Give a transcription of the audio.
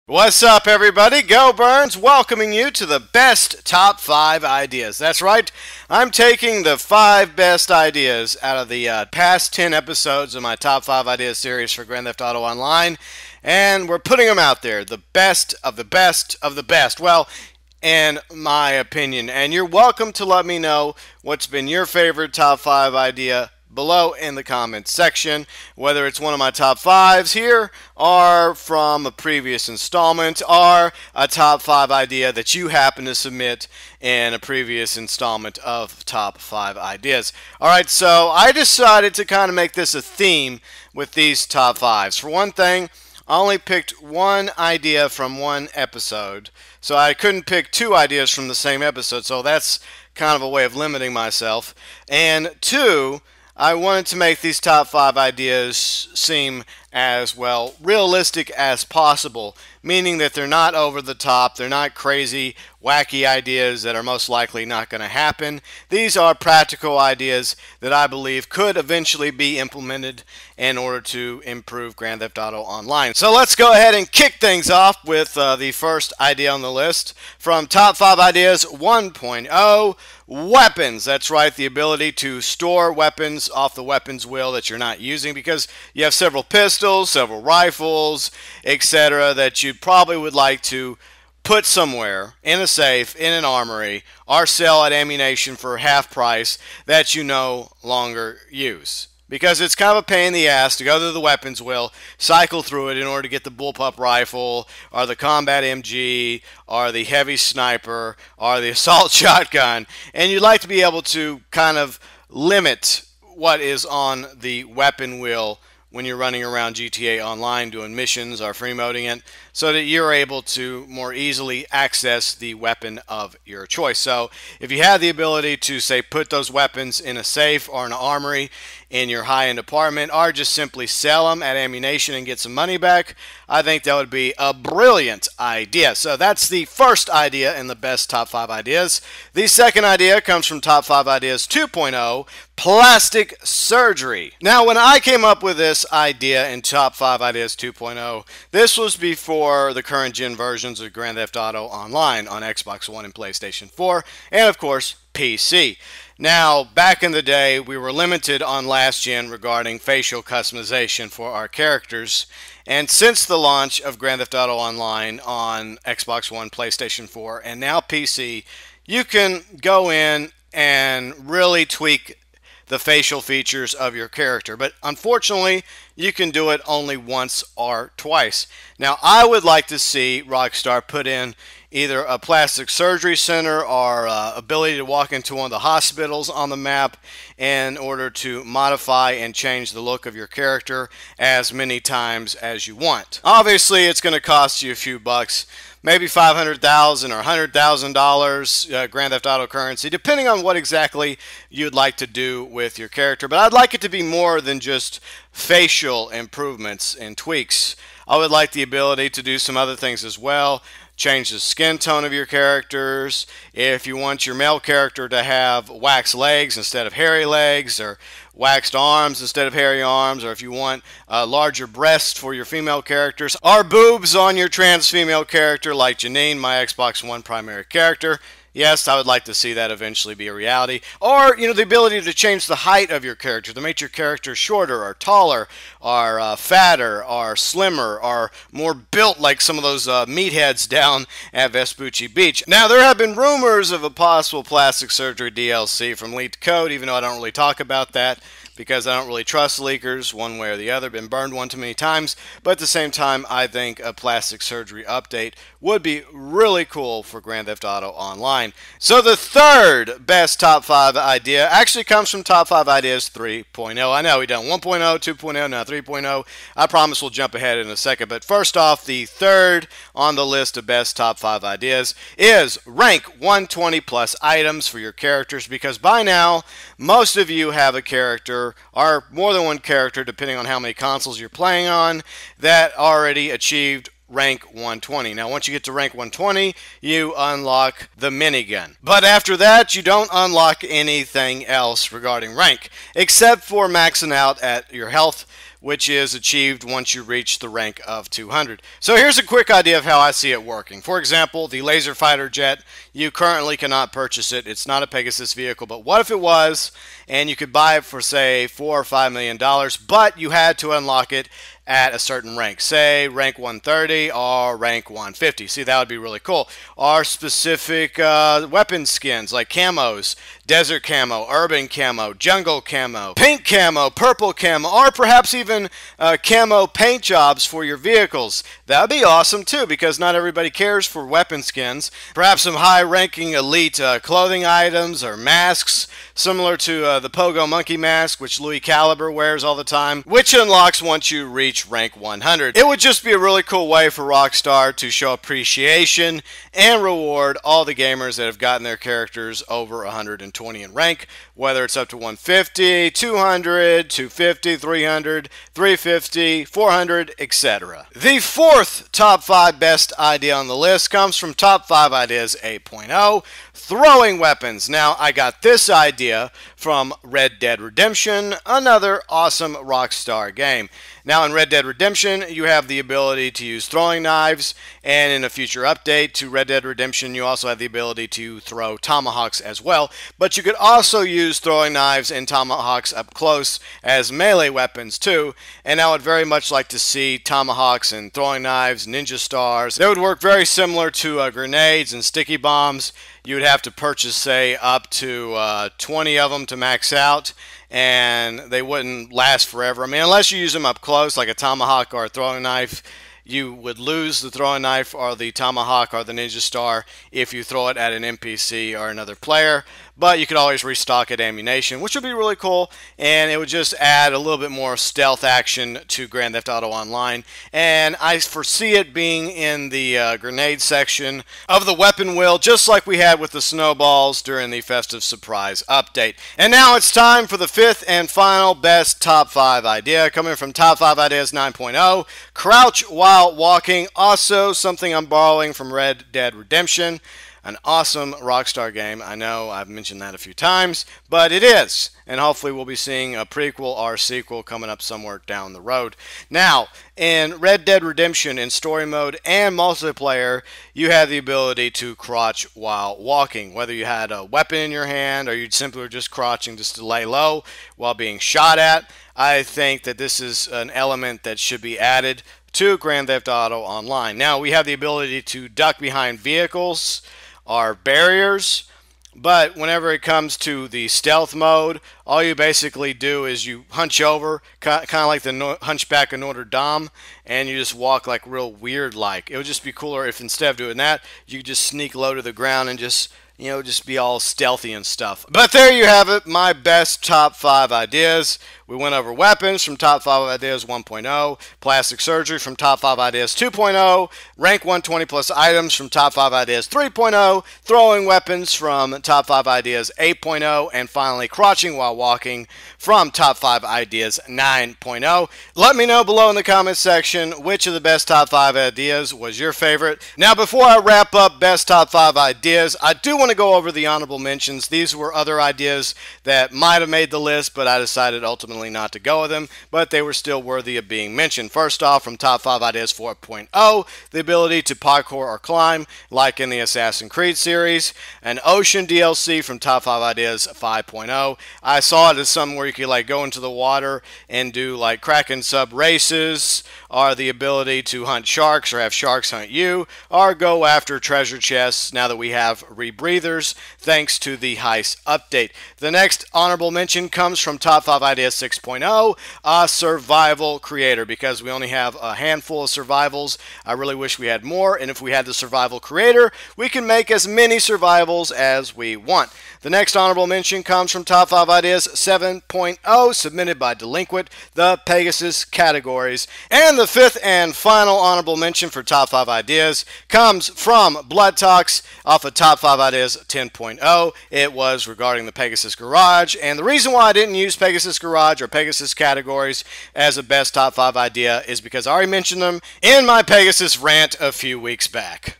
What's up, everybody? GeauxBurns welcoming you to the best top 5 ideas. That's right, I'm taking the 5 best ideas out of the past 10 episodes of my top 5 ideas series for Grand Theft Auto Online, and we're putting them out there, the best of the best of the best. Well, in my opinion, and you're welcome to let me know what's been your favorite top 5 idea below in the comments section, whether it's one of my top 5s here or from a previous installment or a top 5 idea that you happen to submit in a previous installment of top 5 ideas. Alright, so I decided to kind of make this a theme with these top 5s. For one thing, I only picked one idea from one episode, so I couldn't pick 2 ideas from the same episode, so that's kind of a way of limiting myself. And 2, I wanted to make these top 5 ideas seem as, well, realistic as possible, meaning that they're not over the top, they're not crazy, wacky ideas that are most likely not going to happen. These are practical ideas that I believe could eventually be implemented in order to improve Grand Theft Auto Online. So let's go ahead and kick things off with the first idea on the list from Top 5 Ideas 1.0. Weapons. That's right, the ability to store weapons off the weapons wheel that you're not using, because you have several pistols, several rifles, etc. that you probably would like to put somewhere in a safe, in an armory, or sell at ammunition for half price that you no longer use. Because it's kind of a pain in the ass to go to the weapons wheel, cycle through it in order to get the bullpup rifle, or the combat MG, or the heavy sniper, or the assault shotgun, and you'd like to be able to kind of limit what is on the weapon wheel when you're running around GTA Online doing missions or freemoding it, so that you're able to more easily access the weapon of your choice. So if you have the ability to, say, put those weapons in a safe or an armory in your high-end apartment, or just simply sell them at ammunition and get some money back, I think that would be a brilliant idea. So that's the first idea in the best top 5 ideas. The second idea comes from Top 5 Ideas 2.0, plastic surgery. Now, when I came up with this idea in Top 5 Ideas 2.0, this was before the current gen versions of Grand Theft Auto Online on Xbox One and PlayStation 4, and of course, PC. Now, back in the day, we were limited on last gen regarding facial customization for our characters, and since the launch of Grand Theft Auto Online on Xbox One, PlayStation 4, and now PC, you can go in and really tweak the facial features of your character, but unfortunately you can do it only once or twice. Now, I would like to see Rockstar put in either a plastic surgery center or ability to walk into one of the hospitals on the map in order to modify and change the look of your character as many times as you want. Obviously, it's going to cost you a few bucks, maybe $500,000 or $100,000 Grand Theft Auto currency, depending on what exactly you'd like to do with your character. But I'd like it to be more than just facial improvements and tweaks. I would like the ability to do some other things as well. Change the skin tone of your characters. If you want your male character to have waxed legs instead of hairy legs, or waxed arms instead of hairy arms, or if you want larger breasts for your female characters, or boobs on your trans female character like Janine, my Xbox One primary character. Yes, I would like to see that eventually be a reality. Or, the ability to change the height of your character, to make your character shorter or taller or fatter or slimmer or more built like some of those meatheads down at Vespucci Beach. Now, there have been rumors of a possible plastic surgery DLC from leaked code, even though I don't really talk about that, because I don't really trust leakers one way or the other. Been burned one too many times. But at the same time, I think a plastic surgery update would be really cool for Grand Theft Auto Online. So the third best top 5 idea actually comes from Top 5 Ideas 3.0. I know we done 1.0, 2.0, now 3.0. I promise we'll jump ahead in a second. But first off, the third on the list of best top 5 ideas is rank 120 plus items for your characters, because by now, most of you have a character or more than one character, depending on how many consoles you're playing on, that already achieved rank 120. Now, once you get to rank 120, you unlock the minigun. But after that, you don't unlock anything else regarding rank, except for maxing out at your health, which is achieved once you reach the rank of 200. So here's a quick idea of how I see it working. For example, the laser fighter jet, you currently cannot purchase it. It's not a Pegasus vehicle, but what if it was, and you could buy it for, say, $4 or $5 million, but you had to unlock it at a certain rank, say rank 130 or rank 150. See, that would be really cool. Or specific weapon skins like camos, desert camo, urban camo, jungle camo, pink camo, purple camo, or perhaps even camo paint jobs for your vehicles. That would be awesome too, because not everybody cares for weapon skins. Perhaps some high-ranking elite clothing items or masks, similar to the Pogo Monkey mask, which Louis Caliber wears all the time, which unlocks once you reach rank 100. It would just be a really cool way for Rockstar to show appreciation and reward all the gamers that have gotten their characters over 120 in rank, whether it's up to 150, 200, 250, 300, 350, 400, etc. The fourth top 5 best idea on the list comes from Top 5 Ideas 8.0, throwing weapons. Now, I got this idea from Red Dead Redemption, another awesome Rockstar game. Now, in Red Dead Redemption, you have the ability to use throwing knives, and in a future update to Red Dead Redemption, you also have the ability to throw tomahawks as well. But you could also use throwing knives and tomahawks up close as melee weapons too, and I would very much like to see tomahawks and throwing knives, ninja stars. They would work very similar to grenades and sticky bombs. You would have to purchase, say, up to 20 of them to max out, and they wouldn't last forever. I mean, unless you use them up close, like a tomahawk or a throwing knife, you would lose the throwing knife or the tomahawk or the ninja star if you throw it at an NPC or another player. But you could always restock it ammunition, which would be really cool, and it would just add a little bit more stealth action to Grand Theft Auto Online. And I foresee it being in the grenade section of the weapon wheel, just like we had with the snowballs during the Festive Surprise update. And now it's time for the fifth and final best top 5 idea, coming from Top 5 Ideas 9.0, crouch while walking. Also something I'm borrowing from Red Dead Redemption. An awesome Rockstar game. I know I've mentioned that a few times, but it is. And hopefully we'll be seeing a prequel or sequel coming up somewhere down the road. Now, in Red Dead Redemption, in story mode and multiplayer, you have the ability to crouch while walking. Whether you had a weapon in your hand or you simply were just crouching just to lay low while being shot at, I think that this is an element that should be added to Grand Theft Auto Online. Now, we have the ability to duck behind vehicles or barriers, but whenever it comes to the stealth mode, all you basically do is you hunch over, kind of like the Hunchback of Notre Dame, and you just walk like real weird like. It would just be cooler if instead of doing that, you could just sneak low to the ground and just, you know, just be all stealthy and stuff. But there you have it, my best top 5 ideas. We went over weapons from Top 5 Ideas 1.0, plastic surgery from Top 5 Ideas 2.0, rank 120 plus items from Top 5 Ideas 3.0, throwing weapons from Top 5 Ideas 8.0, and finally crouching while walking from Top 5 Ideas 9.0. Let me know below in the comments section which of the best top 5 ideas was your favorite. Now, before I wrap up best top 5 ideas, I do want to go over the honorable mentions. These were other ideas that might have made the list, but I decided ultimately not to go with them, but they were still worthy of being mentioned. First off, from Top 5 Ideas 4.0, the ability to parkour or climb, like in the Assassin's Creed series. An ocean DLC from Top 5 Ideas 5.0. I saw it as something where you could like go into the water and do like Kraken sub races, or the ability to hunt sharks or have sharks hunt you, or go after treasure chests now that we have rebreathers thanks to the heist update. The next honorable mention comes from Top 5 Ideas 6.0, a survival creator, because we only have a handful of survivals. I really wish we had more, and if we had the survival creator, we can make as many survivals as we want. The next honorable mention comes from Top 5 Ideas 7.0, submitted by Delinquent, the Pegasus categories. And the fifth and final honorable mention for Top 5 Ideas comes from Blood Talks off of Top 5 Ideas 10.0. It was regarding the Pegasus Garage, and the reason why I didn't use Pegasus Garage or Pegasus categories as a best top 5 idea is because I already mentioned them in my Pegasus rant a few weeks back.